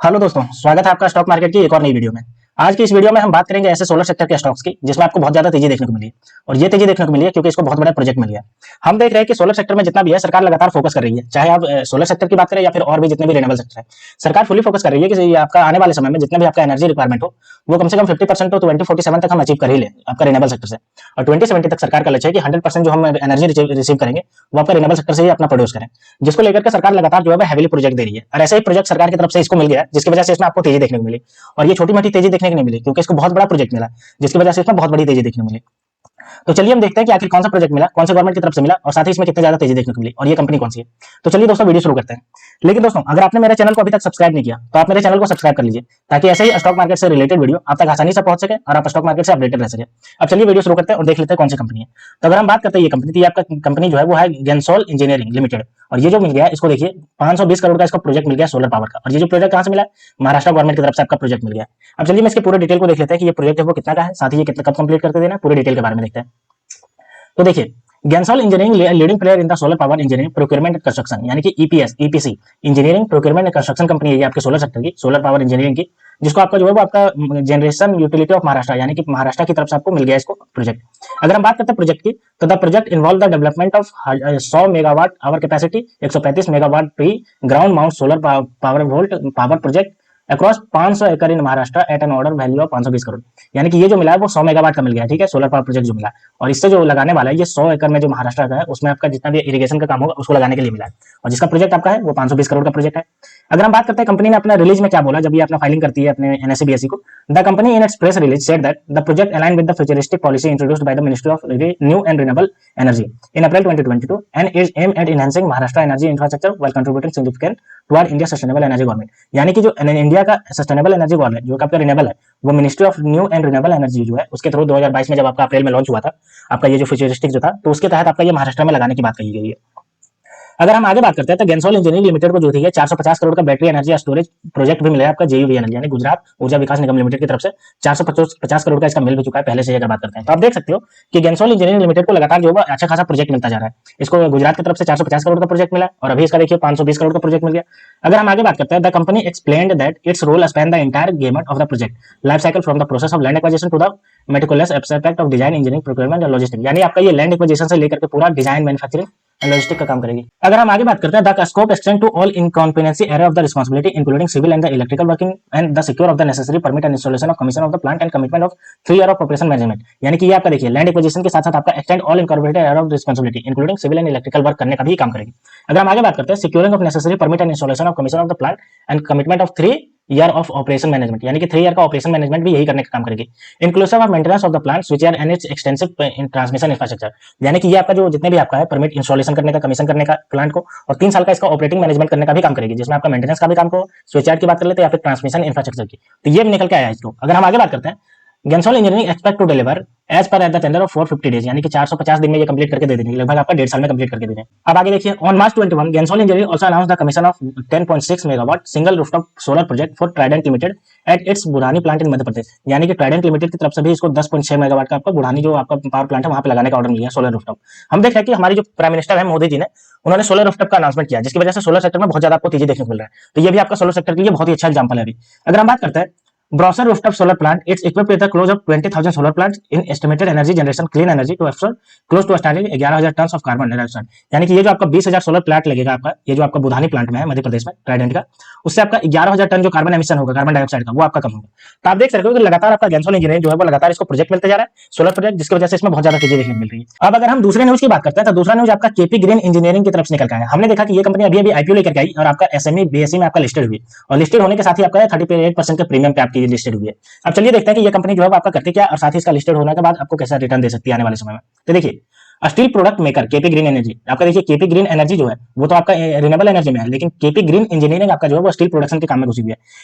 Hello दोस्तों, स्वागत है आपका स्टॉक मार्केट की एक और नई वीडियो में। आज की इस वीडियो में हम बात करेंगे ऐसे सोलर सेक्टर के स्टॉक्स की जिसमें आपको बहुत ज्यादा तेजी देखने को मिली है। और ये तेजी देखने को मिली है क्योंकि इसको बहुत बड़ा प्रोजेक्ट मिल गया है। हम देख रहे हैं कि सोलर सेक्टर में जितना भी है सरकार लगातार फोकस कर रही है, चाहे आप सोलर सेक्टर की बात करें या फिर और भी जितने भी रिन्यूएबल सेक्टर है। सरकार फुली फोकस कर रही है कि ये आपका आने वाले समय में जितना भी आपका एनर्जी रिक्वायरमेंट हो वो कम से कम 50% तो 2047 तक हम अचीव कर ही ले आपका रिन्यूएबल सेक्टर से। और 2070 तक सरकार का लक्ष्य है कि 100% जो हम एनर्जी रिसीव करेंगे वो आपका रिन्यूएबल सेक्टर से ही अपना प्रोड्यूस करें, जिसको लेकर के सरकार लगातार जो है हैवीली प्रोजेक्ट दे रही है। और ऐसे ही प्रोजेक्ट सरकार की तरफ से इसको मिल गया है जिसकी वजह से इसमें आपको तेजी देखने को मिली। और ये छोटी मोटी तेजी देखने को नहीं मिली क्योंकि इसको बहुत बड़ा प्रोजेक्ट मिला जिसकी वजह से इसमें बहुत बड़ी तेजी देखने को मिली। तो चलिए हम देखते हैं कि आखिर कौन सा प्रोजेक्ट मिला, कौन से गवर्नमेंट की तरफ से मिला और साथ ही इसमें कितनी ज्यादा तेजी देखने को मिली और ये कंपनी कौन सी है। तो चलिए दोस्तों वीडियो शुरू करते हैं। लेकिन दोस्तों अगर आपने मेरे चैनल को अभी तक सब्सक्राइब नहीं किया तो आप मेरे चैनल को सब्सक्राइब कर लीजिए ताकि ऐसे ही स्टॉक मार्केट से रिलेटेड वीडियो आप तक आसानी से पहुंच सके और आप स्टॉक मार्केट से अपडेटेड रह सके। अब चलिए वीडियो शुरू करते हैं और देख लेते हैं कौन सी कंपनी है। तो अगर हम बात करते हैं ये कंपनी, तो ये आपका कंपनी जो है वो है गेंसोल इंजीनियरिंग लिमिटेड। और ये जो मिल गया इसको देखिए 520 करोड़ का इसका प्रोजेक्ट मिल गया सोलर पावर का। और ये जो प्रोजेक्ट कहां से मिला है? महाराष्ट्र गवर्नमेंट की तरफ से आपका प्रोजेक्ट मिल गया। अब चलिए मैं इसके पूरे डिटेल को देख लेते हैं कि ये प्रोजेक्ट है वो कितना का है, साथ ही ये कितना कब कंप्लीट करके देना, पूरे डिटेल के बारे में देखते हैं। तो देखिए Gensol engineering leading player in the solar power engineering procurement and construction यानी कि EPS EPC engineering procurement and construction company है ये आपके सोलर सेक्टर की, सोलर पावर इंजीनियरिंग की, जिसको आपका जो है वो आपका जनरेशन यूटिलिटी ऑफ महाराष्ट्र यानी कि महाराष्ट्र की तरफ से आपको मिल गया इसको प्रोजेक्ट। अगर हम बात करते हैं प्रोजेक्ट की तो the project involve the development of 100 megawatt hour capacity 135 megawatt pre ground mount solar power volt power project across 500 एकड़ in Maharashtra at an order value of 520 crore. यानी कि ये जो मिला है वो 100 मेगावाट का मिल गया है, ठीक है, सोलर पावर प्रोजेक्ट जो मिला है। और इससे जो लगाने वाला है ये 100 एकड़ में जो महाराष्ट्र का है उसमें आपका जितना भी इरिगेशन का काम होगा उसको लगाने के लिए मिला है। और जिसका प्रोजेक्ट आपका है वो 520 करोड़ का प्रोजेक्ट है। अगर हम बात करते हैं कंपनी ने अपना रिलीज में क्या बोला जब ये अपना फाइलिंग करती है अपने एनएससी बीएससी को, the company in its press release said that the project align with the futuristic policy introduced by the ministry of new and renewable energy in April 2022 and is aim at enhancing Maharashtra energy infrastructure while contributing significant toward India sustainable energy government. यानी कि जो India का sustainable energy government जो आपका renewable है वो ministry of new and renewable energy जो है उसके थ्रू 2022 में जब आपका अप्रैल में लॉन्च हुआ था आपका ये जो फ्यूचरिस्टिक जो था तो उसके तहत आपका ये महाराष्ट्र में लगाने की बात कही गई है। अगर हम आगे बात करते हैं तो गेंसोल इंजीनियरिंग लिमिटेड को जो थी 450 करोड़ का बैटरी एनर्जी स्टोरेज प्रोजेक्ट भी मिला है आपका जेयूवीएनएल यानी गुजरात ऊर्जा विकास निगम लिमिटेड की तरफ से 450 करोड़ का इसका मिल भी चुका है पहले से। अगर बात करते हैं तो आप देख सकते हो कि गेंसोल इंजीनियरिंग लिमिटेड को लगातार जो है अच्छा खासा प्रोजेक्ट मिलता जा रहा है। इसको गुजरात की तरफ से 450 करोड़ का प्रोजेक्ट मिला और अभी इसका देखिए 520 करोड़ का प्रोजेक्ट मिल गया। अगर हम आगे बात करते हैं the company explained that its role span the entire gamut of the project life cycle from the process of land acquisition to the meticulous aspect of design engineering procurement and logistics. यानी आपका ये land acquisition से लेकर के पूरा design manufacturing logistic का काम करेगी। अगर हम आगे बात करते हैं the scope extend to all incompetency area of the responsibility including civil and the electrical working and the secure of the necessary permit and installation of commission of the plant and commitment of 3 year of operation management. यानी कि ये आपका देखिए land acquisition के साथ साथ आपका extend all incorporated area of responsibility including civil and electrical work करने का भी काम करेगी। अगर हम आगे बात करते हैं securing of necessary permit and installation of commission of the plant and commitment of 3 year of operation management यानी कि 3 ईयर का ऑपरेशन मैनेजमेंट भी यही करने का काम करेगी। Inclusive of maintenance of the plant switch and it's extensive transmission infrastructure. यानी कि ये आपका जो जितने भी आपका है परमिट इंस्टॉलेशन करने का कमीशन करने का प्लांट को और 3 साल का इसका ऑपरेटिंग मैनेजमेंट करने का भी काम करेगी जिसमें आपका मेंटेनेंस का भी काम को स्विच यार्ड की बात कर लेते हैं या फिर ट्रांसमिशन इंफ्रास्ट्रक्चर की। तो ये भी निकल के आया है इसको। अगर हम आगे बात करते हैं Gensol engineering expect to deliver as per at the tender of 450 days यानी कि 450 दिन में ये कंप्लीट करके दे देंगे, लगभग आपका 1.5 साल में कंप्लीट करके दे देंगे। अब आगे देखिए on March 21 Gensol engineering also announce the commission of 10.6 megawatt single rooftop solar project for Trident limited at its Budhni plant in Madhya Pradesh. यानी कि ट्राइडेंट लिमिटेड की तरफ से भी इसको 10.6 मेगावाट का आपका बुढ़ानी जो आपका पावर प्लांट है वहां पे लगाने का ऑर्डर मिला है सोलर रूफटॉप। हम देख रहे हैं कि हमारी जो प्राइम मिनिस्टर है मोदी जी ने उन्होंने सोलर रूफटॉप का अनाउंसमेंट किया जिसकी वजह से सोलर सेक्टर में बहुत ज्यादा आपको तेजी देखने को मिल रहा है। तो ये भी आपका सोलर सेक्टर के लिए बहुत ही अच्छा एग्जांपल है अभी। अगर हम बात करते हैं Browser rooftop solar plant, it's equipped with a close of 20,000 solar plants in estimated energy generation, clean energy to absorb close to standing 11,000 tons of carbon dioxide। यानी कि ये जो आपका 20,000 सोलर प्लांट लगेगा आपका ये जो आपका बुधानी प्लांट में है मध्य प्रदेश में ट्राइडेंट का, उससे आपका 11,000 टन जो कार्बन एमिशन होगा कार्बन डाइऑक्साइड का वो आपका कम होगा। तो आप देख सकते हो कि लगातार आपका गेंसोल इंजीनियरिंग जो है वो लगातार इसको प्रोजेक्ट मिलते जा रहा है सोलर प्रोजेक्ट जिसकी वजह से इसमें बहुत ज्यादा तेजी देखने को मिल रही है। अब अगर हम दूसरे न्यूज की बात करते हैं तो दूसरा न्यूज आपका केपी ग्रीन इंजीनियरिंग की तरफ से निकल के आया। हमने देखा कि ये कंपनी अभी आईपीओ लेकर आई और आपका एसएमई बीएसई में आपका लिस्टेड हुई और लिस्टेड होने के साथ ही आपका 38% के प्रीमियम पे आपकी लिस्टेड हुई है। अब चलिए देखते हैं कि ये कंपनी जो है आपका करती क्या और साथ ही इसका लिस्टेड होने के बाद आपको कैसा रिटर्न दे सकती है आने वाले समय में। तो देखिए steel product maker KP green energy, आपका देखिए केपी ग्रीन एनर्जी जो है वो तो आपका रिन्यूएबल एनर्जी में है लेकिन केपी ग्रीन इंजीनियरिंग आपका जो है वो स्टील प्रोडक्शन के काम में घुसी हुई है।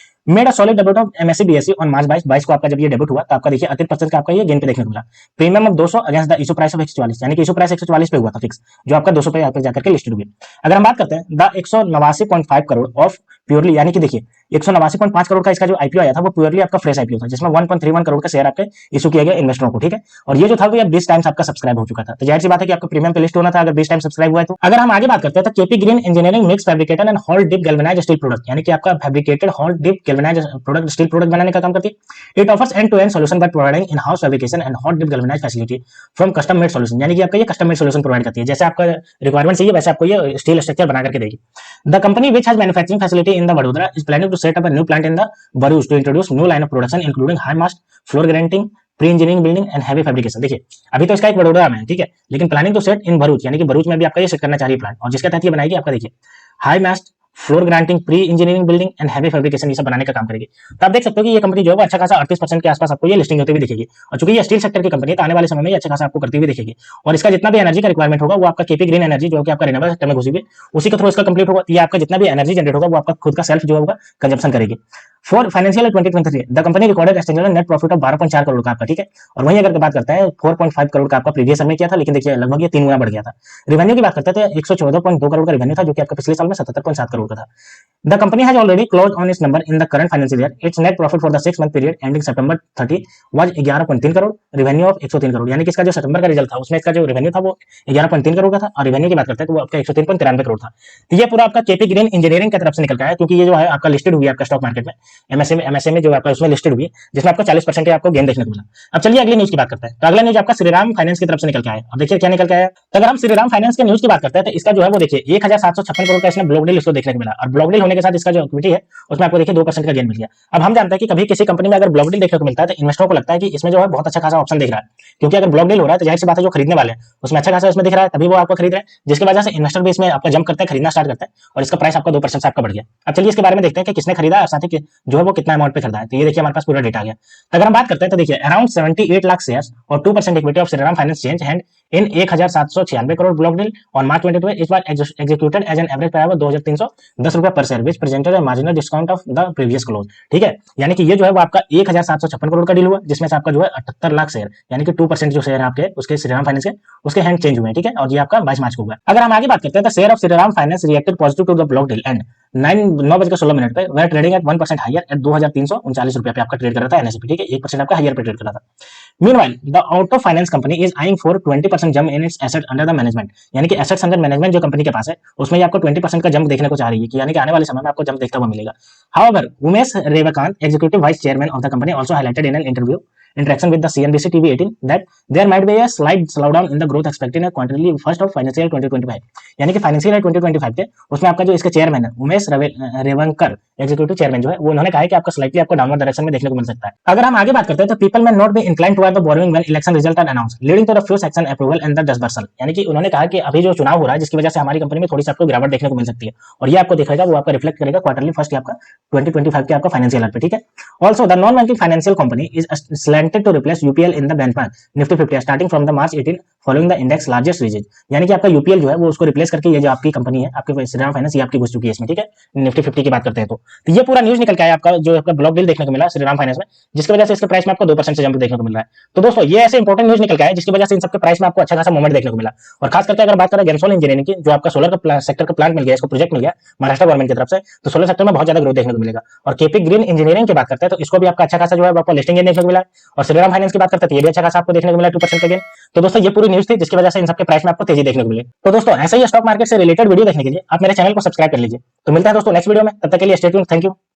Made a solid debut of MSc BSc on March 22 को आपका जब ये डेब्यूट हुआ तो आपका देखिए 38% का आपका ये गेन पे देखने को मिला। Premium of 200 against the issue price of 144 यानी कि इशू प्राइस 144 पे हुआ था फिक्स जो आपका 200 पे यहाँ पे जाकर के लिस्टेड हुई। अगर हम बात करते हैं द 189.5 करोड़ ऑफ प्योरली यानी कि देखिए 189.5 करोड़ का इसका जो आईपीओ आया था वो प्योरली आपका फ्रेश आईपीओ था जिसमें 1.31 करोड़ का शेयर आपके इशू किया गया इन्वेस्टरों को, ठीक है। और ये जो था वो 20 टाइम्स आपका सब्सक्राइब हो चुका था। तो जाहिर सी बात है कि आपको प्रीमियम पे लिस्ट होना था अगर 20 टाइम सब्सक्राइब हुआ है तो। अगर हम आगे बात करते हैं तो KP green engineering mix fabricated and hot dip galvanised steel product यानी कि आपका fabricated hot dip galvanise product, steel product बनाने का काम करती है। It offers end to end solution by providing in house fabrication and hot dip galvanise facility from custom made solution, यानी कि आपका ये कस्टम मेड सॉल्यूशन प्रोवाइड करती है। जैसे आपका रिक्वायरमेंट चाहिए वैसे आपको ये स्टील स्ट्रक्चर बना करके देगी। The company which has manufacturing facility in the Vadodara is planning to set up a new plant in the Bharuch to introduce new line of production including high mast, floor granting, pre engineering building and heavy fabrication. देखिए अभी तो इसका एक वडोदरा में है, ठीक है, लेकिन प्लानिंग टू सेट इन भरूच, यानी कि भरूच में भी आपका ये सेट करना चाहिए प्लान, और जिसके तहत ये बनाएगी आपका देखिए high mast, floor granting, pre engineering building and heavy fabrication ये सब बनाने का काम करेगी। तो आप देख सकते हो कि ये कंपनी जो है अच्छा खासा 38% के आसपास आपको ये लिस्टिंग होती हुई दिखेगी। और चूंकि ये स्टील सेक्टर की कंपनी है तो आने वाले समय में ये अच्छा खासा आपको करती हुई दिखेगी। और इसका जितना भी एनर्जी का रिक्वायरमेंट होगा वो आपका केपी ग्रीन एनर्जी जो कि आपका रिन्यूएबल सेक्टर में घुसी हुई उसी के थ्रू इसका कंप्लीट होगा। ये आपका जितना भी एनर्जी जनरेट होगा वो आपका खुद का सेल्फ जो होगा कंजप्शन करेगी। For financial 2023 the company recorded extended net profit of 12.4 crore का आपका, ठीक है। और वहीं अगर बात करते हैं 4.5 करोड़ का आपका प्रीवियस में किया था, लेकिन देखिए लगभग ये 3 गुना बढ़ गया था। रेवेन्यू की बात करते हैं तो 114.2 करोड़ का रेवेन्यू था जो कि आपका पिछले साल में 77.7 करोड़ का था। The company has already closed on its number in the current financial year. Its net profit for the 6-month period ending September 30 was 11.3 crore, revenue of 103 crore, यानी कि इसका जो सितंबर का रिजल्ट था उसमें इसका जो रेवेन्यू था वो 11.3 करोड़ का था, और रेवेन्यू की बात करते हैं तो वो आपका 103.93 करोड़ था। तो ये पूरा आपका केपी ग्रीन इंजीनियरिंग की तरफ से निकल के आया, क्योंकि ये जो है आपका लिस्टेड हुई है आपका स्टॉक मार्केट में, एमएसए में जो आपका उसमें लिस्टेड हुई है, जिसमें आपको 40% के आपको गेन देखने को मिला। अब चलिए अगली न्यूज की बात करते हैं। तो अगला न्यूज आपका श्रीराम फाइनेंस की तरफ से निकल के आया। अब देखिए क्या निकल के आया। तो अगर हम श्रीराम फाइनेंस के न्यूज की बात करते हैं तो इसका जो है वो देखिए 1756 करोड़ का इसने ब्लॉक डील इसको देखने को मिला, और ब्लॉक डील होने के साथ इसका जो इक्विटी है उसमें आपको देखिए 2% का गेन मिल गया। अब हम जानते हैं कि कभी किसी कंपनी में अगर ब्लॉक डील देखने को मिलता है तो इन्वेस्टरों को लगता है कि इसमें जो है बहुत अच्छा खासा ऑप्शन दिख रहा है, क्योंकि अगर ब्लॉक डील हो रहा है तो जाहिर सी बात है जो खरीदने वाले हैं उसमें अच्छा खासा इसमें दिख रहा है, तभी वो आपको खरीद रहे हैं, जिसकी वजह से इन्वेस्टर भी इसमें आपका जंप करता है, खरीदना स्टार्ट करता है, और इसका प्राइस आपका 2% से आपका बढ़ गया। अब चलिए इसके बारे में देखते हैं कि किसने खरीदा और साथ ही जो है वो कितना अमाउंट पे खरीदा है। तो ये देखिए हमारे पास पूरा डेटा आ गया। तो अगर हम बात करते हैं तो देखिए अराउंड 78 लाख शेयर्स और 2% equity of Shriram finance change hand in 1796 crore block deal on March 22 इस बार executed as an average price of 2310 रुपए per share, which presented a marginal discount of the previous close, ठीक है। यानी कि ये जो है वो आपका 1756 करोड़ का डील हुआ, जिसमें से आपका जो है 78 लाख शेयर यानी कि 2% जो शेयर है आपके उसके श्रीराम फाइनेंस के उसके हैंड चेंज हुए हैं, ठीक है। और ये आपका 22 मार्च को हुआ। अगर हम आगे बात करते हैं तो share of Shriram finance reacted positive to the block deal and 9:16 पे were trading at 1% higher at 2339 रुपए पे आपका ट्रेड कर रहा था एनएसपी, ठीक है, 1% आपका हायर पे ट्रेड कर रहा था। Meanwhile the auto finance company is eyeing for 20% jump in its asset under the management, यानी कि एसेट्स अंडर मैनेजमेंट जो कंपनी के पास है उसमें ये आपको 20% का जंप देखने को चाह रही है, कि यानी कि आने वाले समय में आपको जंप देखता हुआ मिलेगा। However, Umesh Revakant, executive vice chairman of the company, also highlighted in an interaction with the CNBC TV18 that there might be a slight slowdown in the growth expected in a quarterly first of financial 2025, यानी कि financial 2025 के उसमें आपका जो इसके chairman है Umesh रेवंकर executive chairman जो है वो उन्होंने कहा है कि आपको स्लाइटली आपको डाउनवर्ड डायरेक्शन में देखने को मिल सकता है। अगर हम आगे बात करते हैं तो people may not be inclined toward the borrowing when election result are announce leading to the few section approval and the disbursal, यानी कि उन्होंने कहा कि अभी जो चुनाव हो रहा है जिसकी वजह से हमारी कंपनी में थोड़ी सी आपको गिरावट देखने को मिल सकती है, और ये आपको दिखेगा वो आपका रिफ्लेक्ट करेगा क्वार्टरली फर्स्ट आपका 2025 के आपका फाइनेंशियल ईयर पे, ठीक है। Also the non banking financial company is slanted to replace UPL in the benchmark Nifty 50 starting from the March 18 following the index largest reason, यानी कि आपका यूपीएल जो है वो उसको रिप्लेस करके ये जो आपकी कंपनी है आपकी श्रीराम फाइनेंस ये आपकी घुस चुकी है इसमें, ठीक है, निफ्टी 50 की बात करते हैं तो ये पूरा न्यूज निकल के आया आपका जो आपका ब्लॉक डील देखने को मिला श्रीराम फाइनेंस में, जिसकी वजह से इसके प्राइस में आपको 2% से जंप देखने को मिल रहा है। तो दोस्तों ये ऐसे इंपॉर्टेंट न्यूज निकल के आया जिसकी वजह से इन सबके प्राइस में आपको अच्छा खासा मूवमेंट देखने को मिला। और खास करके अगर बात करें गेमसोल इंजीनियरिंग की, जो आपका सोलर का सेक्टर का प्लांट मिल गया, इसको प्रोजेक्ट मिल गया महाराष्ट्र गवर्नमेंट की तरफ से, तो सोलर सेक्टर में बहुत ज्यादा ग्रोथ देखने को मिलेगा। और केपी ग्रीन इंजीनियरिंग की बात करते हैं तो इसको भी आपका अच्छा खासा जो है आपको लिस्टिंग देखने को मिला, और श्रीराम फाइनेंस की बात करते हैं ये भी अच्छा खासा आपको देखने को मिला 2% का गेन। तो दोस्तों ये पूरी न्यूज थी जिसकी वजह से इन सबके प्राइस में आपको तेजी देखने को मिली। तो दोस्तों ऐसे ही स्टॉक मार्केट से रिलेटेड वीडियो देखने के लिए आप मेरे चैनल को सब्सक्राइब कर लीजिए। तो मिलता है दोस्तों नेक्स्ट वीडियो में, तब तक के लिए स्टे ट्यून्ड, थैंक यू।